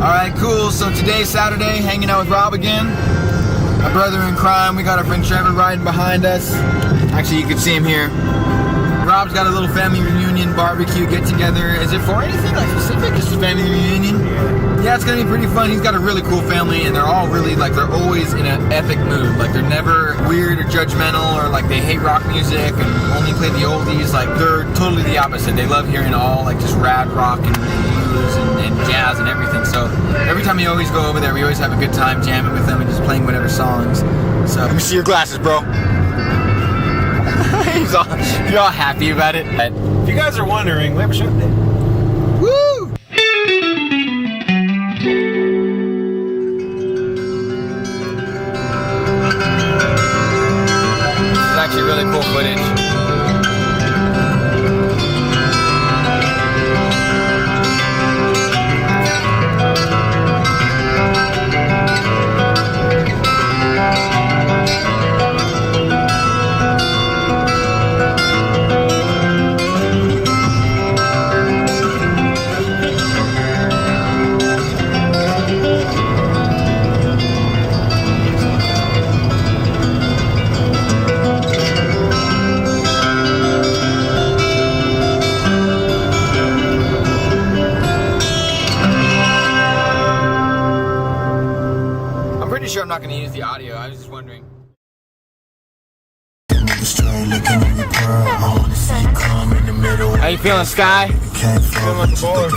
Alright, cool. So today's Saturday, hanging out with Rob again. My brother in crime. We got our friend Trevor riding behind us. Actually, you can see him here. Rob's got a little family reunion, barbecue, get together. Is it for anything like specific? Just a family reunion? Yeah, it's gonna be pretty fun. He's got a really cool family and they're all really like, they're always in an epic mood. Like they're never weird or judgmental or like they hate rock music and only play the oldies. Like they're totally the opposite. They love hearing all like just rad rock and blues and jazz and everything. So every time we always go over there, we always have a good time jamming with them and just playing whatever songs. So let me see your glasses, bro. You're all happy about it. If you guys are wondering, we have a show today. Woo! This is actually really cool footage. Sure, I'm not going to use the audio. I was just wondering. How you feeling, Sky? Feeling like a baller.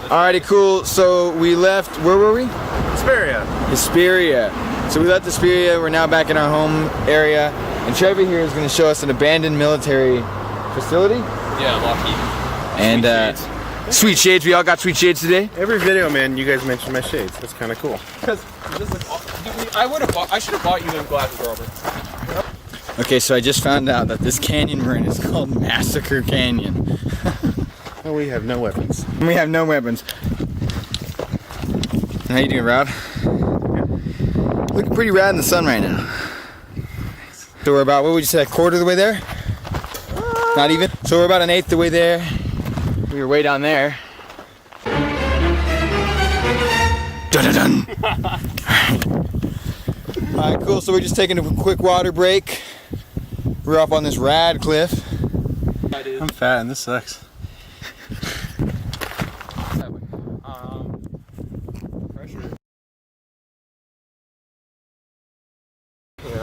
Alrighty, cool. So we left, where were we? Hesperia. So we left Hesperia, we're now back in our home area. And Trevor here is going to show us an abandoned military facility. Yeah, Lockheed. And sweet shades, we all got sweet shades today. Every video, man, you guys mention my shades. That's kind of cool. Because I should have bought you them glasses, Robert. Okay, so I just found out that this canyon we're in is called Massacre Canyon. And we have no weapons. We have no weapons. How you doing, Rob? Looking pretty rad in the sun right now. So we're about, what would you say, a quarter of the way there? Not even? So we're about an eighth of the way there. We were way down there. Dun-dun-dun! Alright, cool. So we're just taking a quick water break. We're up on this rad cliff. I'm fat and this sucks.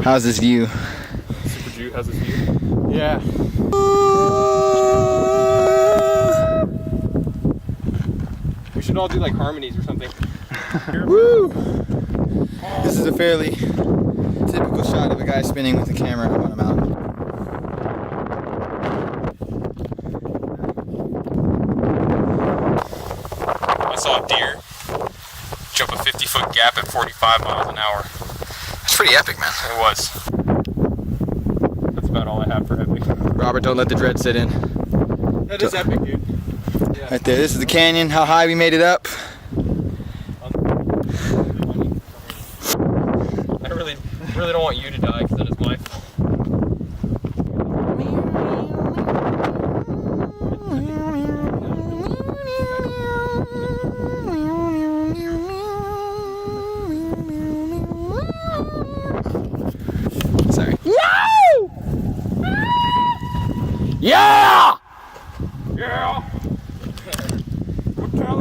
How's this view? Super Jew has this view. Yeah. We should all do like harmonies or something. Woo! This is a fairly typical shot of a guy spinning with the camera up on a mountain. I saw a deer jump a 50-foot gap at 45 miles an hour. That's pretty epic, man. It was. That's about all I have for epic. Robert, don't let the dread sit in. That is epic, dude. Yeah. Right there, this is the canyon, how high we made it up. I really don't want you to die because then it's my fault. Sorry. Yeah! Yeah!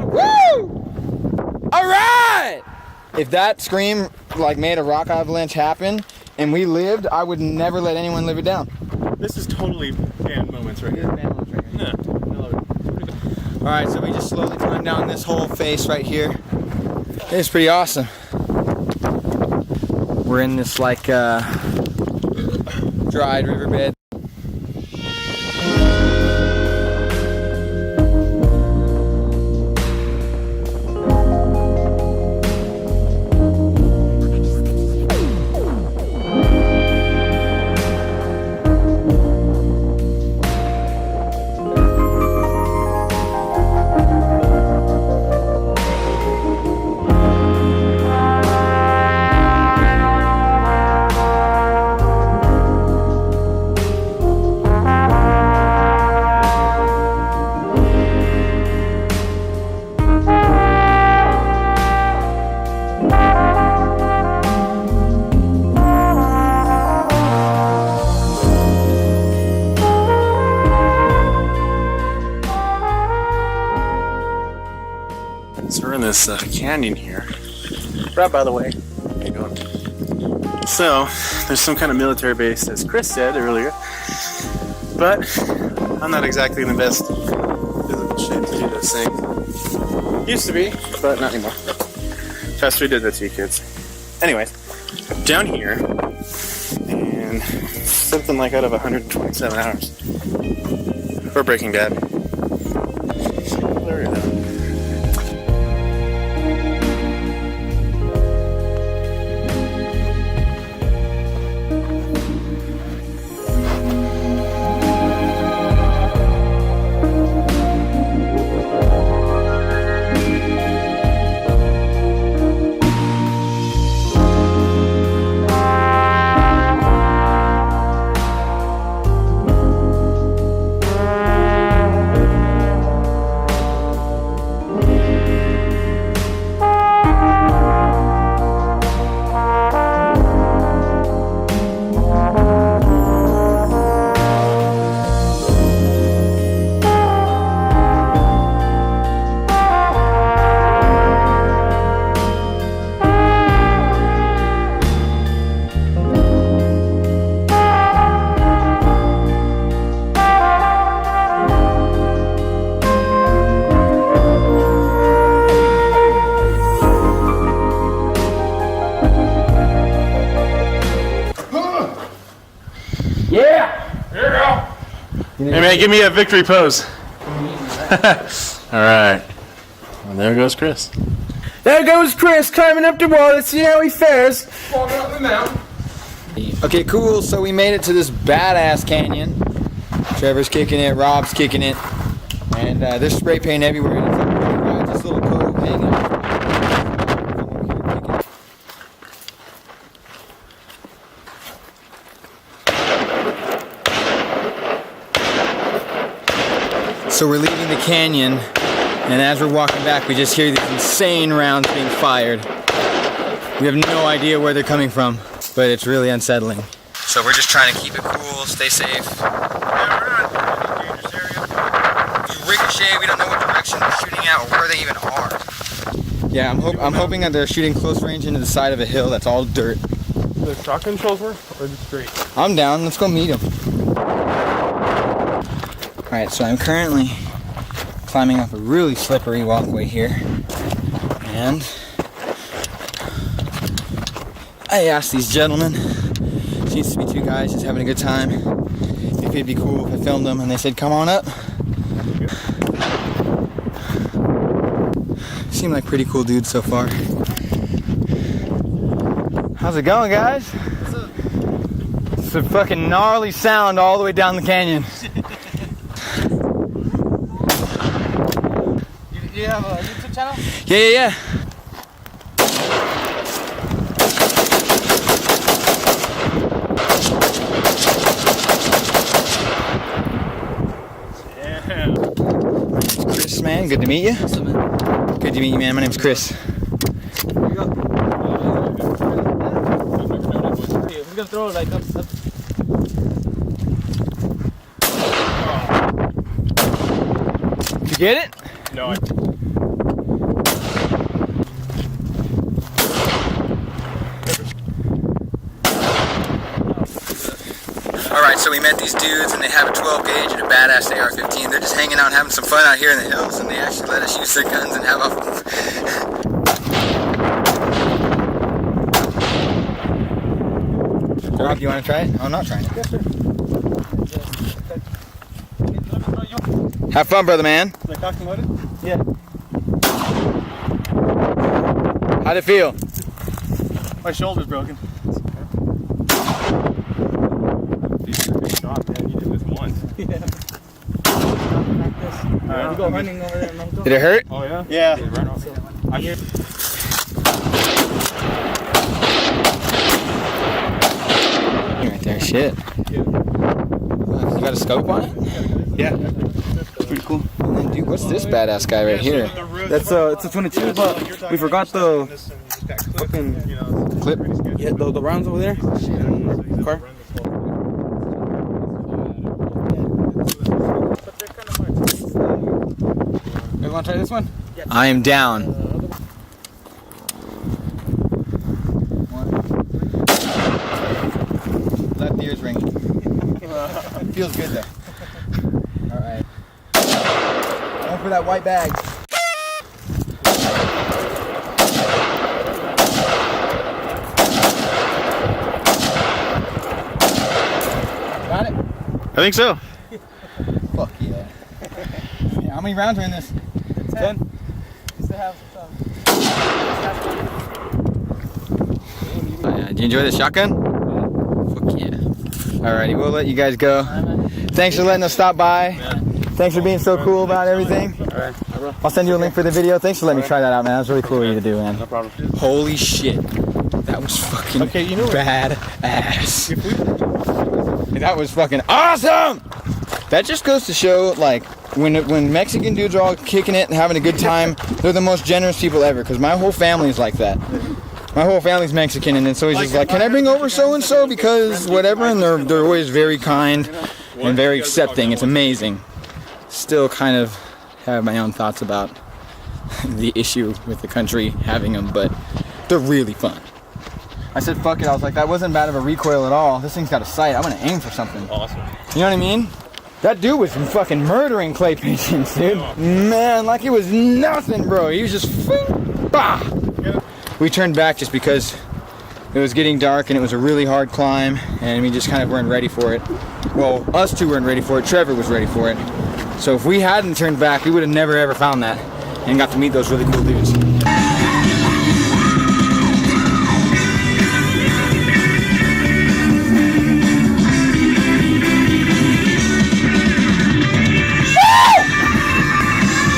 Woo! Alright! If that scream like made a rock avalanche happen and we lived, I would never let anyone live it down. This is totally band moments right here. Yeah. Alright, so we just slowly climb down this whole face right here. It's pretty awesome. We're in this like dried riverbed. So we're in this canyon here. Rob, by the way, how you doing? So there's some kind of military base, as Chris said earlier, but I'm not exactly in the best physical shape to do those things. Used to be, but not anymore. Fast 3 did that to you kids. Anyways, down here, and something like out of 127 hours. We're Breaking Bad. There we go. Hey man, give me a victory pose. Alright. Well, there goes Chris. There goes Chris climbing up the wall. Let's see how he fares. Walking up the mountain. Okay, cool. So we made it to this badass canyon. Trevor's kicking it, Rob's kicking it, and there's spray paint everywhere. And it's like really wide, this little cove hanging out. So we're leaving the canyon, and as we're walking back, we just hear these insane rounds being fired. We have no idea where they're coming from, but it's really unsettling. So we're just trying to keep it cool, stay safe. Yeah, we're not in a dangerous area. You ricochet, we don't know what direction they're shooting at or where they even are. Yeah, I'm hoping that they're shooting close range into the side of a hill that's all dirt. The shotgun shells were, or the straight? I'm down, let's go meet them. Alright, so I'm currently climbing up a really slippery walkway here, and I asked these gentlemen, seems to be 2 guys just having a good time, if it'd be cool if I filmed them, and they said come on up. Seem like pretty cool dudes so far. How's it going, guys? It's a fucking gnarly sound all the way down the canyon. You have a YouTube channel? Yeah. Chris, man, good to meet you. What's up, man? Good to meet you, man. My name's Chris. Here you go. We're gonna throw it like up. Did you get it? No, I... Alright, so we met these dudes and they have a 12 gauge and a badass AR15. They're just hanging out and having some fun out here in the hills, and they actually let us use their guns and have a... Rob, you want to try it? I'm not trying it. Yes, sir. Have fun, brother man. Like talking about it? Yeah. How'd it feel? My shoulder's broken. Good job, man. You did this once. Yeah. Alright, we go running over there. Did it hurt? Oh, yeah? Yeah. Right off. I hear... Right there, shit. You got a scope on it? Yeah. It's pretty cool. And then, dude, what's this badass guy right here? That's it's a 22, but we forgot the fucking Clip? yeah the rounds over there. Car. You want to try this one? I am down. Left ear's ringing. Feels good though. Alright. Going for that white bag. Got it? I think so. Fuck yeah. How many rounds are in this? 10. Used to have some. Do you enjoy the shotgun? Fuck yeah. Alrighty, we'll let you guys go. Thanks for letting us stop by. Thanks for being so cool about everything. Alright, I'll send you a link for the video. Thanks for letting me try that out, man. That was really cool of you to do, man. no problem. Holy shit. That was fucking badass. That was fucking awesome! That just goes to show, like, when Mexican dudes are all kicking it and having a good time, they're the most generous people ever, because my whole family is like that. My whole family's Mexican, and it's always just like, can I bring over so-and-so because whatever, and they're always very kind and very accepting. It's amazing. Still kind of have my own thoughts about the issue with the country having them, but they're really fun. I said fuck it, I was like, that wasn't bad of a recoil at all. This thing's got a sight, I'm gonna aim for something. Awesome. You know what I mean? That dude was fucking murdering clay pigeons, dude. Man, like it was nothing, bro. He was just, bah! We turned back just because it was getting dark and it was a really hard climb, and we just kind of weren't ready for it. Well, us two weren't ready for it. Trevor was ready for it. So if we hadn't turned back, we would have never ever found that and got to meet those really cool dudes.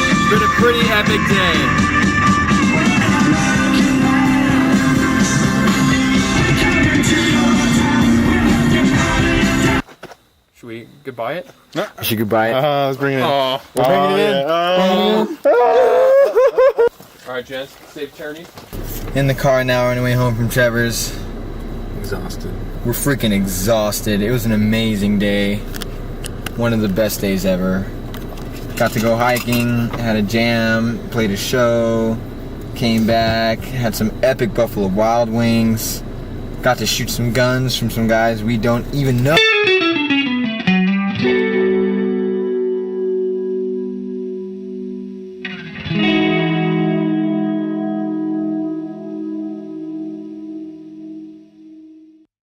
It's been a pretty epic day. Should we goodbye it? You should goodbye it. Let's bring it in. Oh. We're bringing it in. Alright, gents. Safe journey. In the car now on the way home from Trevor's. Exhausted. We're freaking exhausted. It was an amazing day. One of the best days ever. Got to go hiking, had a jam, played a show, came back, had some epic Buffalo Wild Wings, got to shoot some guns from some guys we don't even know.